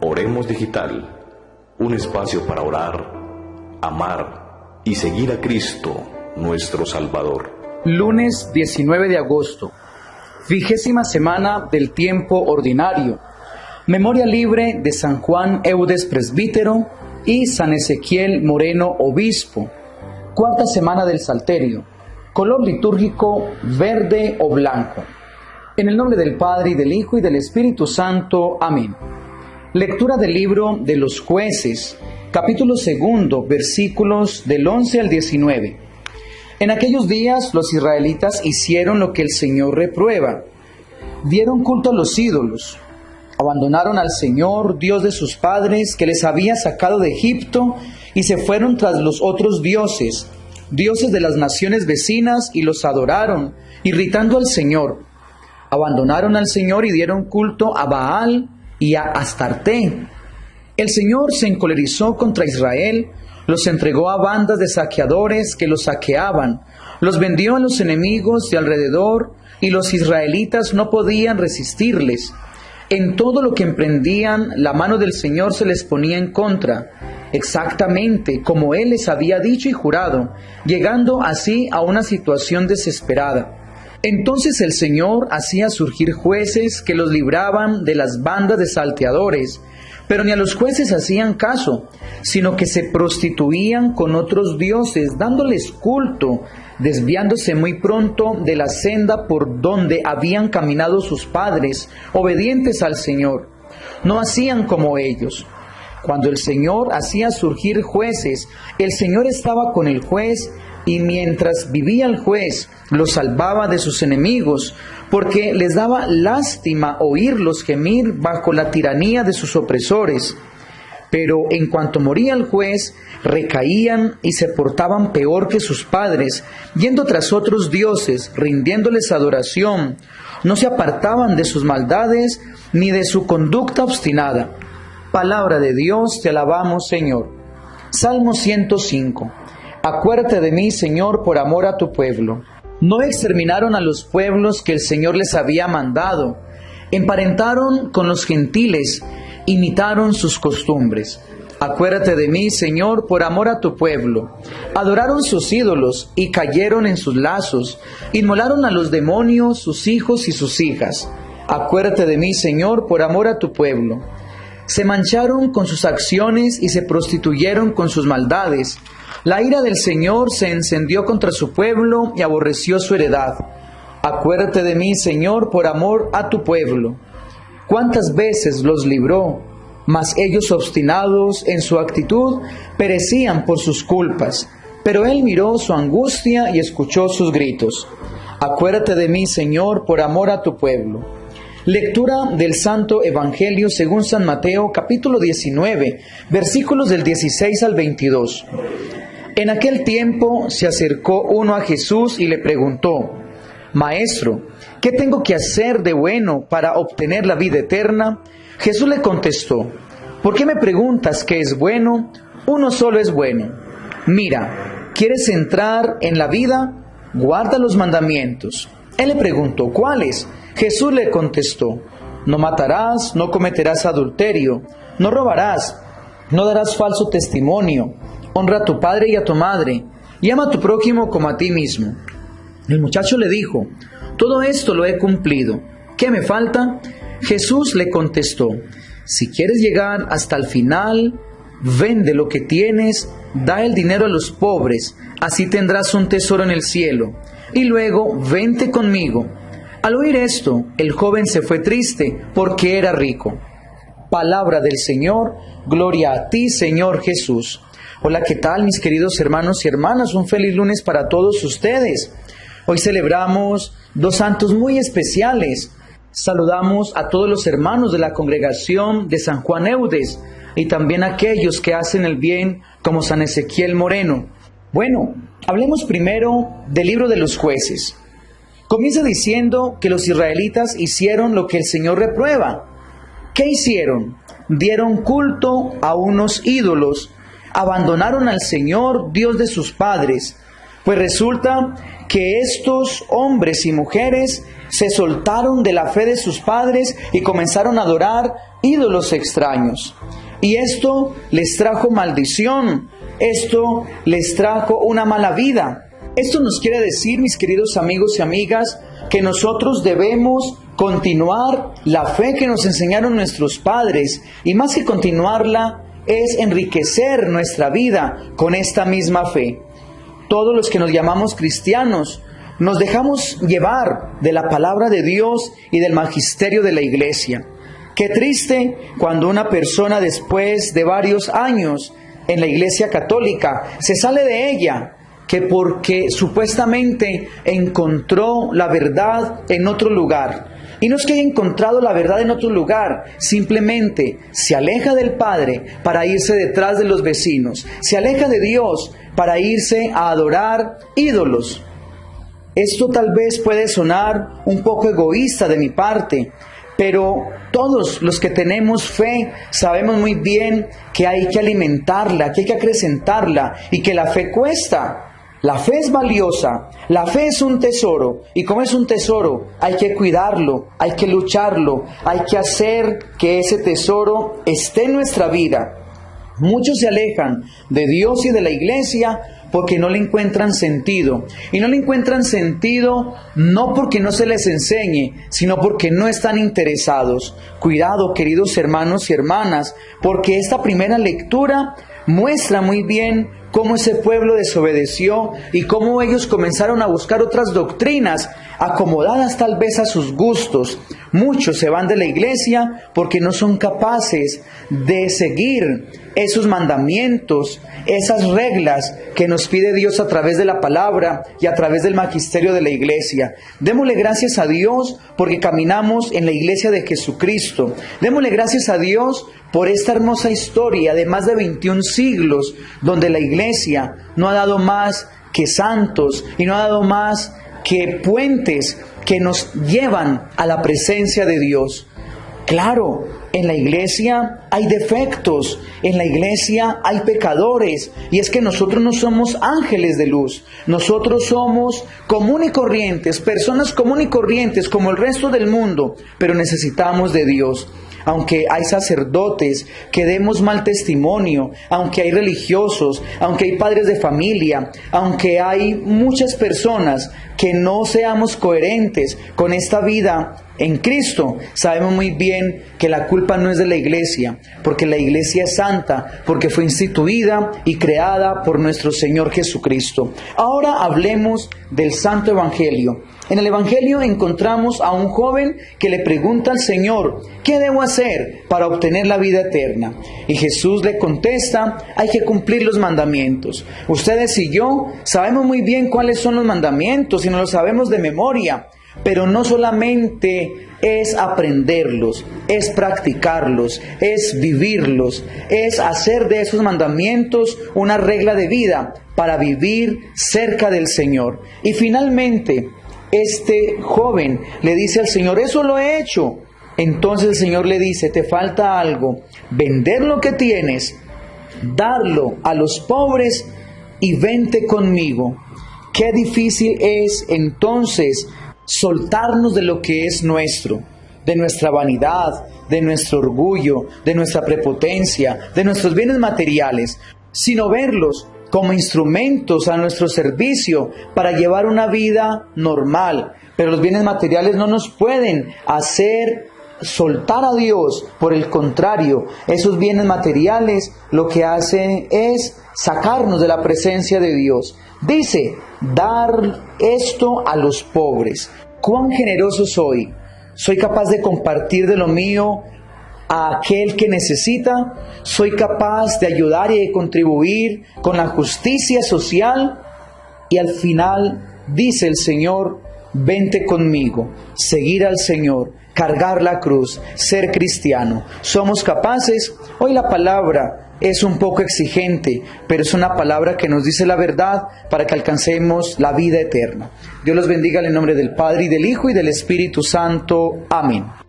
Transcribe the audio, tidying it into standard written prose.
Oremos Digital, un espacio para orar, amar y seguir a Cristo, nuestro Salvador. Lunes 19 de agosto, 20ª semana del tiempo ordinario. Memoria libre de San Juan Eudes, presbítero, y San Ezequiel Moreno, obispo. 4ª semana del Salterio. Color litúrgico verde o blanco. En el nombre del Padre, y del Hijo, y del Espíritu Santo. Amén. Lectura del libro de los Jueces, capítulo 2, versículos del 11 al 19. En aquellos días los israelitas hicieron lo que el Señor reprueba. Dieron culto a los ídolos. Abandonaron al Señor, Dios de sus padres, que les había sacado de Egipto, y se fueron tras los otros dioses, dioses de las naciones vecinas, y los adoraron, irritando al Señor. Abandonaron al Señor y dieron culto a Baal y a Astarte. El Señor se encolerizó contra Israel, los entregó a bandas de saqueadores que los saqueaban, los vendió a los enemigos de alrededor, y los israelitas no podían resistirles. En todo lo que emprendían, la mano del Señor se les ponía en contra, exactamente como Él les había dicho y jurado, llegando así a una situación desesperada. Entonces el Señor hacía surgir jueces que los libraban de las bandas de salteadores, pero ni a los jueces hacían caso, sino que se prostituían con otros dioses, dándoles culto, desviándose muy pronto de la senda por donde habían caminado sus padres, obedientes al Señor. No hacían como ellos. Cuando el Señor hacía surgir jueces, el Señor estaba con el juez, y mientras vivía el juez, los salvaba de sus enemigos, porque les daba lástima oírlos gemir bajo la tiranía de sus opresores. Pero en cuanto moría el juez, recaían y se portaban peor que sus padres, yendo tras otros dioses, rindiéndoles adoración. No se apartaban de sus maldades ni de su conducta obstinada. Palabra de Dios, te alabamos, Señor. Salmo 105. Acuérdate de mí, Señor, por amor a tu pueblo. No exterminaron a los pueblos que el Señor les había mandado. Emparentaron con los gentiles, imitaron sus costumbres. Acuérdate de mí, Señor, por amor a tu pueblo. Adoraron sus ídolos y cayeron en sus lazos. Inmolaron a los demonios, sus hijos y sus hijas. Acuérdate de mí, Señor, por amor a tu pueblo. Se mancharon con sus acciones y se prostituyeron con sus maldades. La ira del Señor se encendió contra su pueblo y aborreció su heredad. Acuérdate de mí, Señor, por amor a tu pueblo. ¿Cuántas veces los libró? Mas ellos, obstinados en su actitud, perecían por sus culpas. Pero Él miró su angustia y escuchó sus gritos. Acuérdate de mí, Señor, por amor a tu pueblo. Lectura del Santo Evangelio según San Mateo, capítulo 19, versículos del 16 al 22. En aquel tiempo se acercó uno a Jesús y le preguntó: Maestro, ¿qué tengo que hacer de bueno para obtener la vida eterna? Jesús le contestó: ¿por qué me preguntas qué es bueno? Uno solo es bueno. Mira, ¿quieres entrar en la vida? Guarda los mandamientos. Él le preguntó: ¿cuáles? Jesús le contestó: no matarás, no cometerás adulterio, no robarás, no darás falso testimonio, honra a tu padre y a tu madre, y ama a tu prójimo como a ti mismo. El muchacho le dijo: todo esto lo he cumplido. ¿Qué me falta? Jesús le contestó: si quieres llegar hasta el final, vende lo que tienes, da el dinero a los pobres, así tendrás un tesoro en el cielo, y luego vente conmigo. Al oír esto, el joven se fue triste, porque era rico. Palabra del Señor, gloria a ti, Señor Jesús. Hola, ¿qué tal, mis queridos hermanos y hermanas? Un feliz lunes para todos ustedes. Hoy celebramos dos santos muy especiales. Saludamos a todos los hermanos de la congregación de San Juan Eudes y también a aquellos que hacen el bien, como San Ezequiel Moreno. Bueno, hablemos primero del libro de los Jueces. Comienza diciendo que los israelitas hicieron lo que el Señor reprueba. ¿Qué hicieron? Dieron culto a unos ídolos, abandonaron al Señor, Dios de sus padres. Pues resulta que estos hombres y mujeres se soltaron de la fe de sus padres y comenzaron a adorar ídolos extraños. Y esto les trajo maldición, esto les trajo una mala vida. Esto nos quiere decir, mis queridos amigos y amigas, que nosotros debemos continuar la fe que nos enseñaron nuestros padres, y más que continuarla, es enriquecer nuestra vida con esta misma fe. Todos los que nos llamamos cristianos nos dejamos llevar de la palabra de Dios y del magisterio de la Iglesia. Qué triste cuando una persona, después de varios años en la Iglesia católica, se sale de ella, que porque supuestamente encontró la verdad en otro lugar. Y no es que haya encontrado la verdad en otro lugar, simplemente se aleja del Padre para irse detrás de los vecinos, se aleja de Dios para irse a adorar ídolos. Esto tal vez puede sonar un poco egoísta de mi parte, pero todos los que tenemos fe sabemos muy bien que hay que alimentarla, que hay que acrecentarla y que la fe cuesta. La fe es valiosa, la fe es un tesoro, y como es un tesoro hay que cuidarlo, hay que lucharlo, hay que hacer que ese tesoro esté en nuestra vida. Muchos se alejan de Dios y de la Iglesia porque no le encuentran sentido. Y no le encuentran sentido no porque no se les enseñe, sino porque no están interesados. Cuidado, queridos hermanos y hermanas, porque esta primera lectura muestra muy bien cómo ese pueblo desobedeció y cómo ellos comenzaron a buscar otras doctrinas acomodadas tal vez a sus gustos. Muchos se van de la iglesia porque no son capaces de seguir esos mandamientos, esas reglas que nos pide Dios a través de la palabra y a través del magisterio de la iglesia. Démosle gracias a Dios porque caminamos en la iglesia de Jesucristo. Démosle gracias a Dios por esta hermosa historia de más de 21 siglos, donde la iglesia no ha dado más que santos y no ha dado más que puentes que nos llevan a la presencia de Dios. Claro, en la iglesia hay defectos, en la iglesia hay pecadores, y es que nosotros no somos ángeles de luz, nosotros somos común y corrientes, personas común y corrientes como el resto del mundo, pero necesitamos de Dios. Aunque hay sacerdotes que demos mal testimonio, aunque hay religiosos, aunque hay padres de familia, aunque hay muchas personas que no seamos coherentes con esta vida en Cristo, sabemos muy bien que la culpa no es de la iglesia, porque la iglesia es santa, porque fue instituida y creada por nuestro Señor Jesucristo. Ahora hablemos del Santo Evangelio. En el Evangelio encontramos a un joven que le pregunta al Señor, ¿qué debo hacer para obtener la vida eterna? Y Jesús le contesta, hay que cumplir los mandamientos. Ustedes y yo sabemos muy bien cuáles son los mandamientos y nos los sabemos de memoria, pero no solamente es aprenderlos, es practicarlos, es vivirlos, es hacer de esos mandamientos una regla de vida para vivir cerca del Señor. Y finalmente, este joven le dice al Señor, eso lo he hecho. Entonces el Señor le dice, te falta algo, vender lo que tienes, darlo a los pobres y vente conmigo. Qué difícil es entonces soltarnos de lo que es nuestro, de nuestra vanidad, de nuestro orgullo, de nuestra prepotencia, de nuestros bienes materiales, sino verlos como instrumentos a nuestro servicio para llevar una vida normal. Pero los bienes materiales no nos pueden hacer soltar a Dios. Por el contrario, esos bienes materiales lo que hacen es sacarnos de la presencia de Dios. Dice, dar esto a los pobres. ¿Cuán generoso soy? ¿Soy capaz de compartir de lo mío a aquel que necesita? ¿Soy capaz de ayudar y de contribuir con la justicia social? Y al final dice el Señor, vente conmigo, seguir al Señor, cargar la cruz, ser cristiano. ¿Somos capaces? Hoy la palabra es un poco exigente, pero es una palabra que nos dice la verdad para que alcancemos la vida eterna. Dios los bendiga en el nombre del Padre, y del Hijo, y del Espíritu Santo. Amén.